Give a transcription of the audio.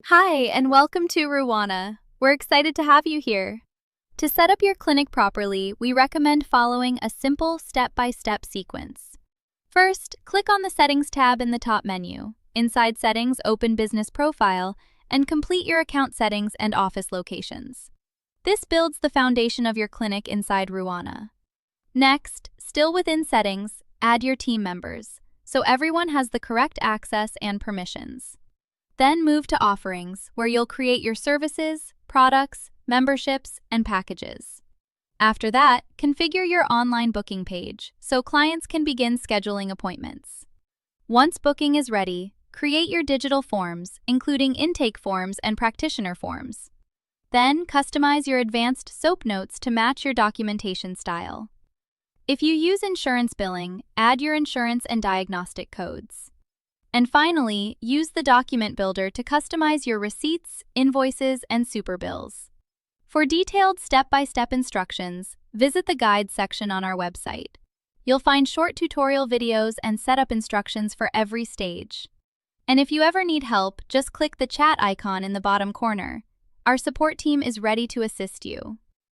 Hi, and welcome to Ruana. We're excited to have you here. To set up your clinic properly, we recommend following a simple step-by-step sequence. First, click on the Settings tab in the top menu. Inside Settings, open Business Profile and complete your account settings and office locations. This builds the foundation of your clinic inside Ruana. Next, still within Settings, add your team members, so everyone has the correct access and permissions. Then move to Offerings, where you'll create your services, products, memberships, and packages. After that, configure your online booking page so clients can begin scheduling appointments. Once booking is ready, create your digital forms, including intake forms and practitioner forms. Then customize your advanced SOAP notes to match your documentation style. If you use insurance billing, add your insurance and diagnostic codes. And finally, use the document builder to customize your receipts, invoices, and super bills. For detailed step-by-step instructions, visit the Guides section on our website. You'll find short tutorial videos and setup instructions for every stage. And if you ever need help, just click the chat icon in the bottom corner. Our support team is ready to assist you.